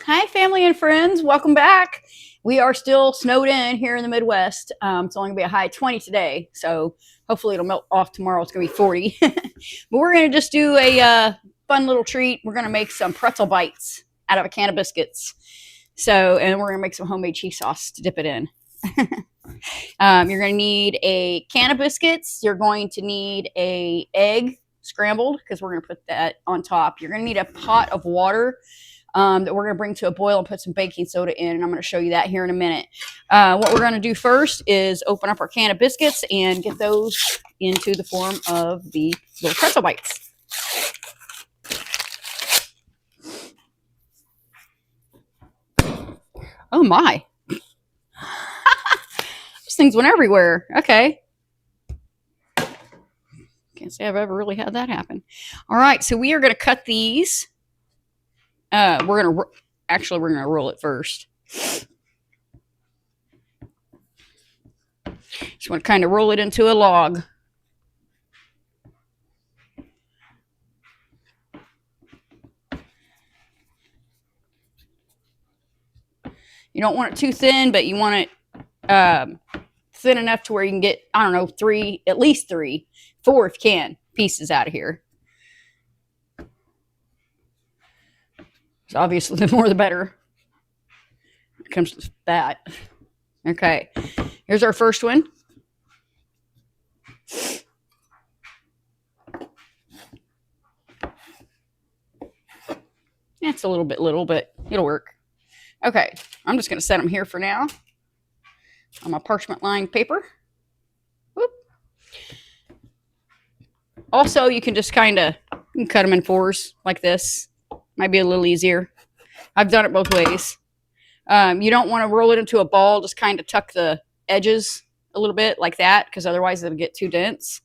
Hi, family and friends. Welcome back. We are still snowed in here in the Midwest. It's only going to be a high 20 today, so hopefully it'll melt off tomorrow. It's going to be 40. But we're going to just do a fun little treat. We're going to make some pretzel bites out of a can of biscuits. And we're going to make some homemade cheese sauce to dip it in. You're going to need a can of biscuits. You're going to need a egg scrambled because we're going to put that on top. You're going to need a pot of water that we're going to bring to a boil and put some baking soda in, and I'm going to show you that here in a minute. What we're going to do first is open up our can of biscuits and get those into the form of the little pretzel bites. Oh my. Those things went everywhere. Okay. Can't say I've ever really had that happen. All right, so we are going to cut these. We're going to roll it first. Just want to kind of roll it into a log. You don't want it too thin, but you want it thin enough to where you can get, I don't know, at least three, four if you can, pieces out of here. So obviously, the more the better. When it comes to that. Okay, here's our first one. It's a little bit little, but it'll work. Okay, I'm just going to set them here for now on my parchment lined paper. Whoop. Also, you can just kind of cut them in fours like this. Might be a little easier. I've done it both ways. You don't want to roll it into a ball. Just kind of tuck the edges a little bit like that, because otherwise it'll get too dense.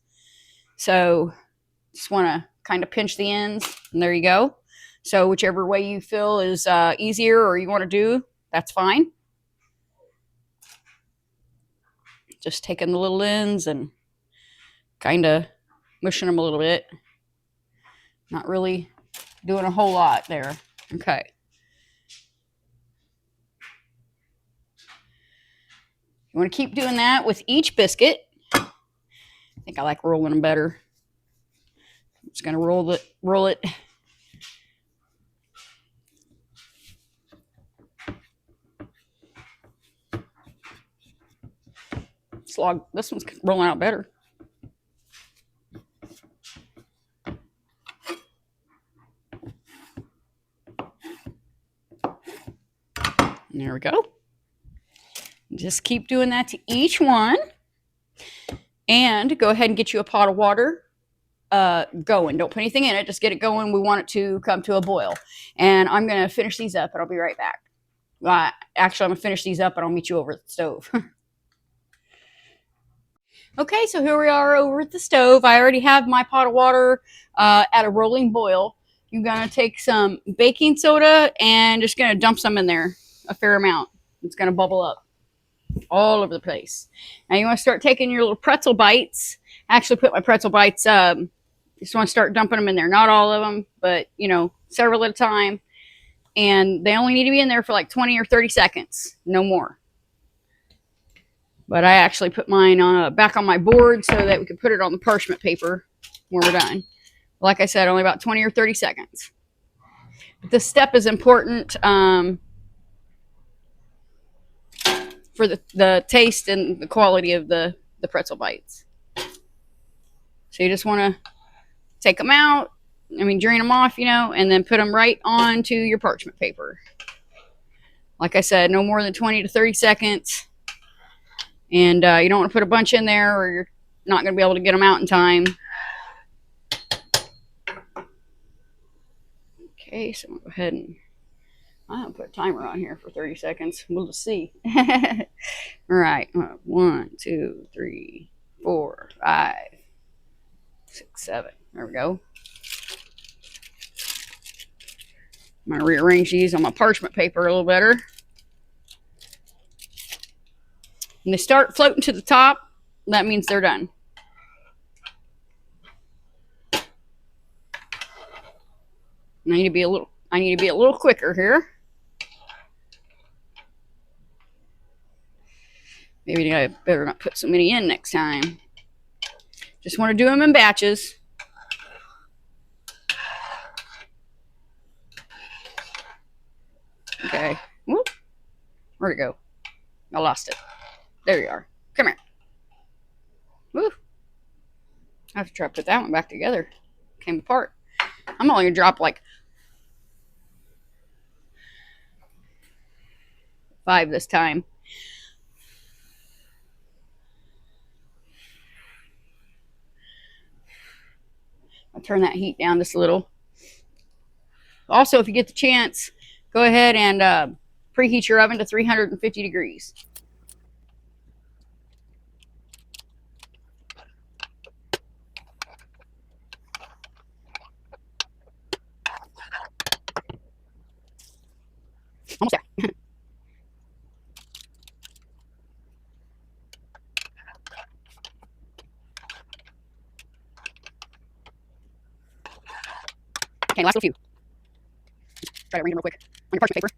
So just want to kind of pinch the ends, and there you go. So whichever way you feel is easier or you want to do, that's fine. Just taking the little ends and kind of mushing them a little bit. Not really doing a whole lot there. Okay. You want to keep doing that with each biscuit. I think I like rolling them better. I'm just going to roll it. This one's rolling out better. And there we go. Just keep doing that to each one. And go ahead and get you a pot of water going. Don't put anything in it. Just get it going. We want it to come to a boil. And I'm going to finish these up, and I'll be right back. Actually, I'm going to finish these up, and I'll meet you over at the stove. Okay, so here we are over at the stove. I already have my pot of water at a rolling boil. You're going to take some baking soda and just going to dump some in there, a fair amount. It's going to bubble up all over the place. Now you want to start taking your little pretzel bites. I actually put my pretzel bites, just want to start dumping them in there. Not all of them, but, several at a time. And they only need to be in there for like 20 or 30 seconds, no more. But I actually put mine back on my board so that we could put it on the parchment paper when we're done. Like I said, only about 20 or 30 seconds. But this step is important for the taste and the quality of the pretzel bites. So you just want to take them out, drain them off, and then put them right onto your parchment paper. Like I said, no more than 20 to 30 seconds. And you don't want to put a bunch in there or you're not going to be able to get them out in time. Okay, so I'm going to go ahead and I'm going to put a timer on here for 30 seconds. We'll just see. All right. 1, 2, 3, 4, 5, 6, 7. There we go. I'm going to rearrange these on my parchment paper a little better. When they start floating to the top, that means they're done. I need to be a little quicker here. Maybe I better not put so many in next time. Just want to do them in batches. Okay. Whoop. Where'd it go? I lost it. There you are. Come here. Woo. I have to try to put that one back together. Came apart. I'm only going to drop like 5 this time. I'll turn that heat down just a little. Also, if you get the chance, go ahead and preheat your oven to 350 degrees. Almost there. Okay, last little few. Try to arrange them real quick on your parchment paper.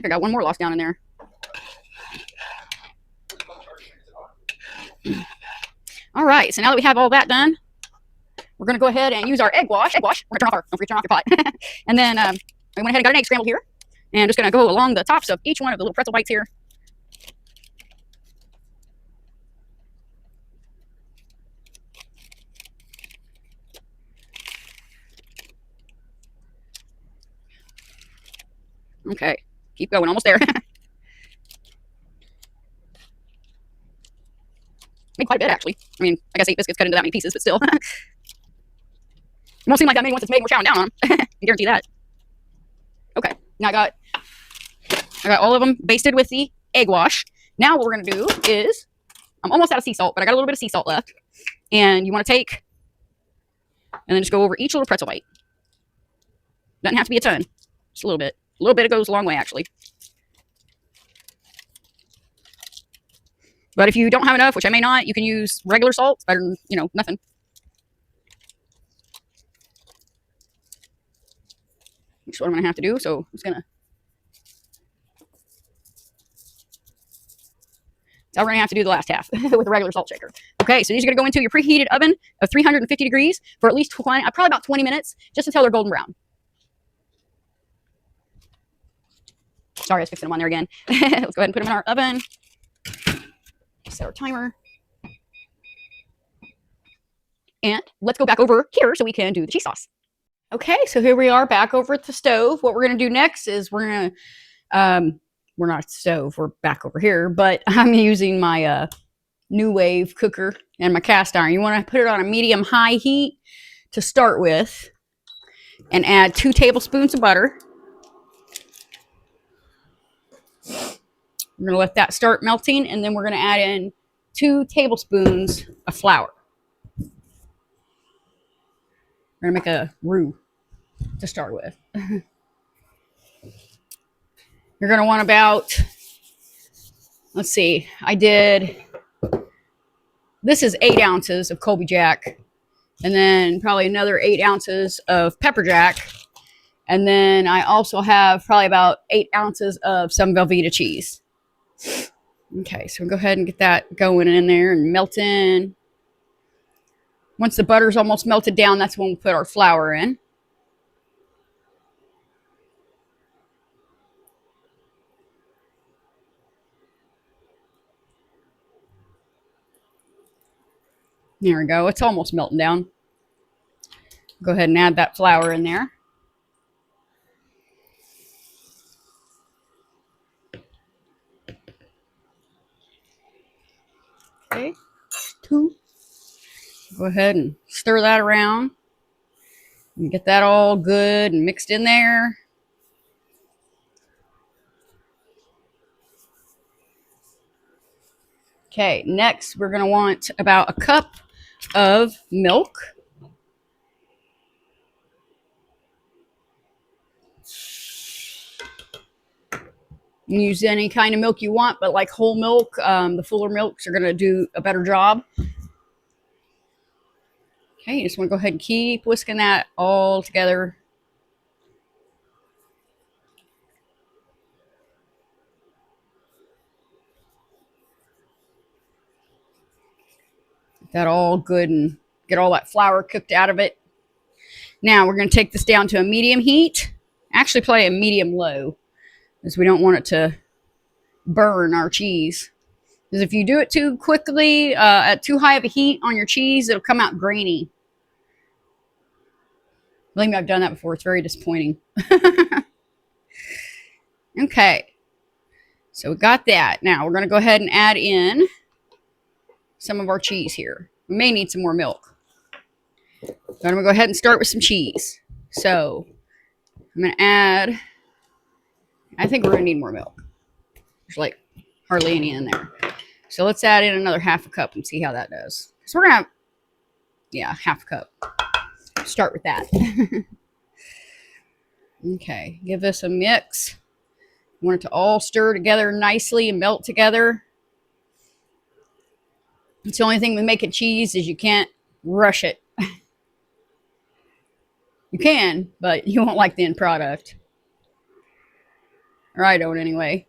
I got one more lost down in there. All right, so now that we have all that done, we're going to go ahead and use our egg wash. We're going to don't forget to turn off your pot. And then I went ahead and got an egg scrambled here. And just going to go along the tops of each one of the little pretzel bites here. Okay, keep going, almost there. Made quite a bit, actually. I mean, I guess 8 biscuits cut into that many pieces, but still. It won't seem like that many once it's made and we're chowing down on them. I can guarantee that. Okay, now I got all of them basted with the egg wash. Now what we're going to do is, I'm almost out of sea salt, but I got a little bit of sea salt left. And you want to take, and then just go over each little pretzel bite. Doesn't have to be a ton, just a little bit. A little bit, it goes a long way, actually. But if you don't have enough, which I may not, you can use regular salt. It's better than, nothing. Which is what I'm going to have to do. So I'm just going to. So we're going to have to do the last half with a regular salt shaker. Okay, so these are going to go into your preheated oven of 350 degrees for at least probably about 20 minutes, just until they're golden brown. Sorry, I was fixing them on there again. Let's go ahead and put them in our oven. Set our timer. And let's go back over here so we can do the cheese sauce. Okay, so here we are back over at the stove. What we're going to do next is we're going to, we're not at the stove, we're back over here, but I'm using my New Wave cooker and my cast iron. You want to put it on a medium-high heat to start with and add 2 tablespoons of butter. We're going to let that start melting, and then we're going to add in 2 tablespoons of flour. We're going to make a roux to start with. You're going to want about, let's see, this is 8 ounces of Colby Jack, and then probably another 8 ounces of pepper jack. And then I also have probably about 8 ounces of some Velveeta cheese. Okay, so we'll go ahead and get that going in there and melting. Once the butter's almost melted down, that's when we'll put our flour in. There we go. It's almost melting down. Go ahead and add that flour in there. Okay, 2. Go ahead and stir that around and get that all good and mixed in there. Okay, next we're going to want about a cup of milk. You can use any kind of milk you want, but like whole milk, the fuller milks are going to do a better job. Okay, you just want to go ahead and keep whisking that all together. Get that all good and get all that flour cooked out of it. Now we're going to take this down to a medium heat. Actually play a medium low, because we don't want it to burn our cheese. Because if you do it too quickly, at too high of a heat on your cheese, it'll come out grainy. Believe me, I've done that before. It's very disappointing. Okay. So we got that. Now we're going to go ahead and add in some of our cheese here. We may need some more milk. But I'm going to go ahead and start with some cheese. So I'm going to add, I think we're going to need more milk. There's like hardly any in there. So let's add in another half a cup and see how that does. So we're going to have, yeah, half a cup. Start with that. Okay, give this a mix. You want it to all stir together nicely and melt together. It's the only thing with making cheese is you can't rush it. You can, but you won't like the end product. Or I don't anyway.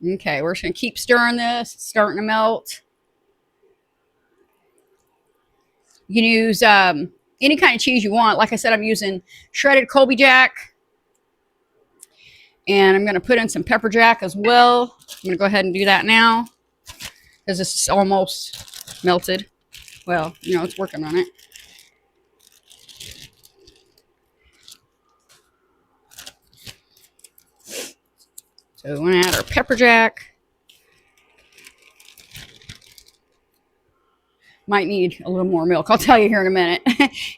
Okay, we're just going to keep stirring this. It's starting to melt. You can use any kind of cheese you want. Like I said, I'm using shredded Colby Jack. And I'm going to put in some pepper jack as well. I'm going to go ahead and do that now, because this is almost melted. Well, you know, it's working on it. So we want to add our pepper jack. Might need a little more milk. I'll tell you here in a minute.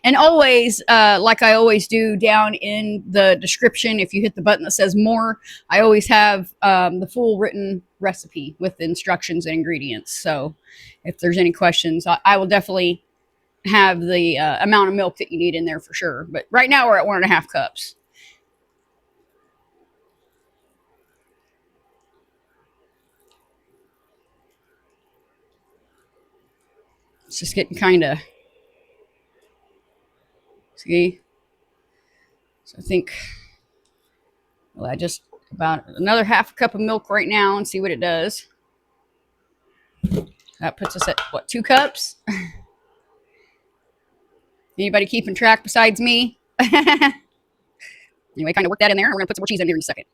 And always, like I always do down in the description, if you hit the button that says more, I always have the full written recipe with instructions and ingredients. So if there's any questions, I will definitely have the amount of milk that you need in there for sure. But right now we're at 1.5 cups. It's just getting kind of, see? So I think, well, I just about another half a cup of milk right now and see what it does. That puts us at, what, 2 cups? Anybody keeping track besides me? Anyway, kind of work that in there. And we're going to put some more cheese in here in a second.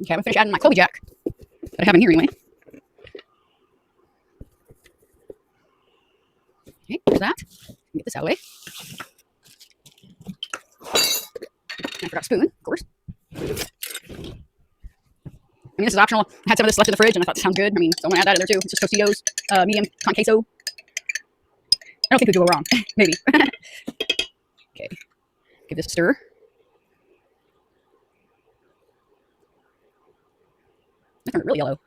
Okay, I'm going to finish adding my Colby Jack that I have in here anyway. Okay, there's that. Get this out of the way. I forgot a spoon, of course. I mean, this is optional. I had some of this left in the fridge, and I thought this sounds good. I mean, so I'm going to add that in there, too. It's just Tostitos, medium con queso. I don't think we do go wrong. Maybe. Okay. Give this a stir. That turned really yellow.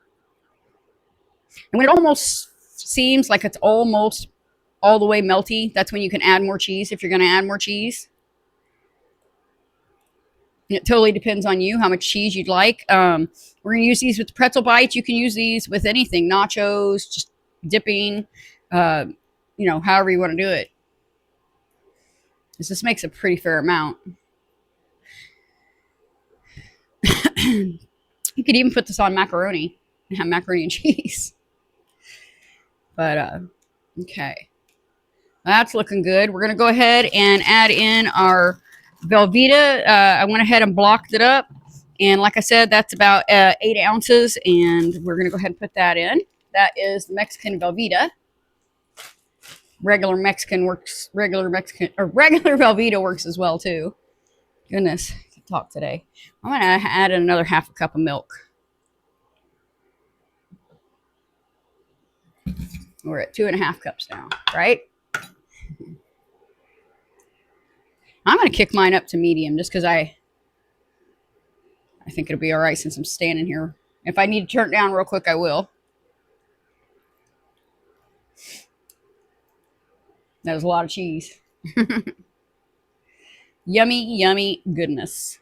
And when it almost seems like it's almost all the way melty, that's when you can add more cheese if you're going to add more cheese. And it totally depends on you, how much cheese you'd like. We're going to use these with pretzel bites. You can use these with anything. Nachos, just dipping, you know, however you want to do it. This makes a pretty fair amount. You could even put this on macaroni and have macaroni and cheese. But, okay. That's looking good. We're going to go ahead and add in our Velveeta. I went ahead and blocked it up. And like I said, that's about 8 ounces. And we're going to go ahead and put that in. That is the Mexican Velveeta. Regular Velveeta works as well, too. Goodness, I can talk today. I'm going to add in another half a cup of milk. We're at 2.5 cups now, right? I'm going to kick mine up to medium just because I think it'll be all right since I'm standing here. If I need to turn it down real quick, I will. That was a lot of cheese. Yummy, yummy goodness.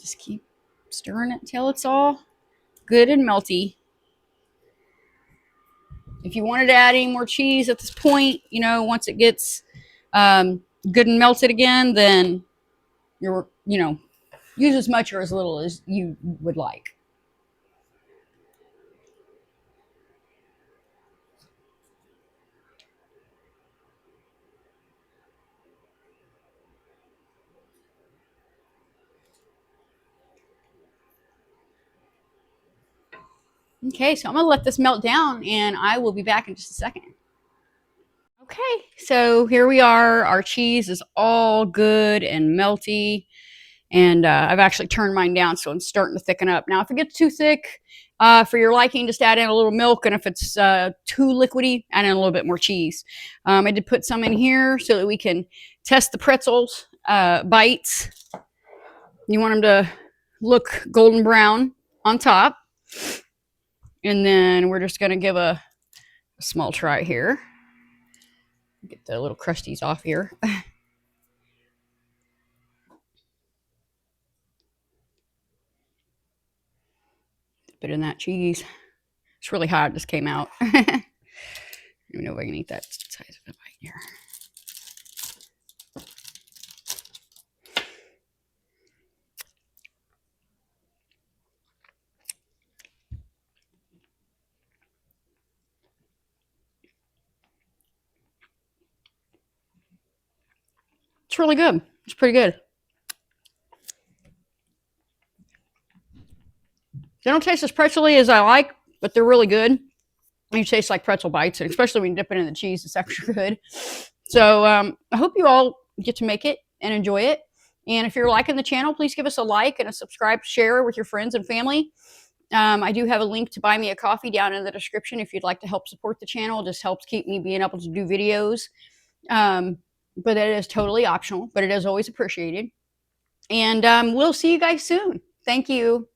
Just keep stirring it until it's all good and melty. If you wanted to add any more cheese at this point, you know, once it gets good and melted again, then you're, you know, use as much or as little as you would like. Okay, so I'm gonna let this melt down and I will be back in just a second. Okay, so here we are. Our cheese is all good and melty. And I've actually turned mine down, so it's starting to thicken up. Now, if it gets too thick for your liking, just add in a little milk. And if it's too liquidy, add in a little bit more cheese. I did put some in here so that we can test the pretzels bites. You want them to look golden brown on top. And then we're just going to give a small try here. Get the little crusties off here. Put in that cheese. It's really hot. It just came out. I don't even know if I can eat that size of a bite here. It's really good. It's pretty good. They don't taste as pretzely as I like, but they're really good. You taste like pretzel bites, and especially when you dip it in the cheese, it's extra good. So I hope you all get to make it and enjoy it. And if you're liking the channel, please give us a like and a subscribe, share with your friends and family. I do have a link to buy me a coffee down in the description if you'd like to help support the channel. It just helps keep me being able to do videos. But it is totally optional, but it is always appreciated. And we'll see you guys soon. Thank you.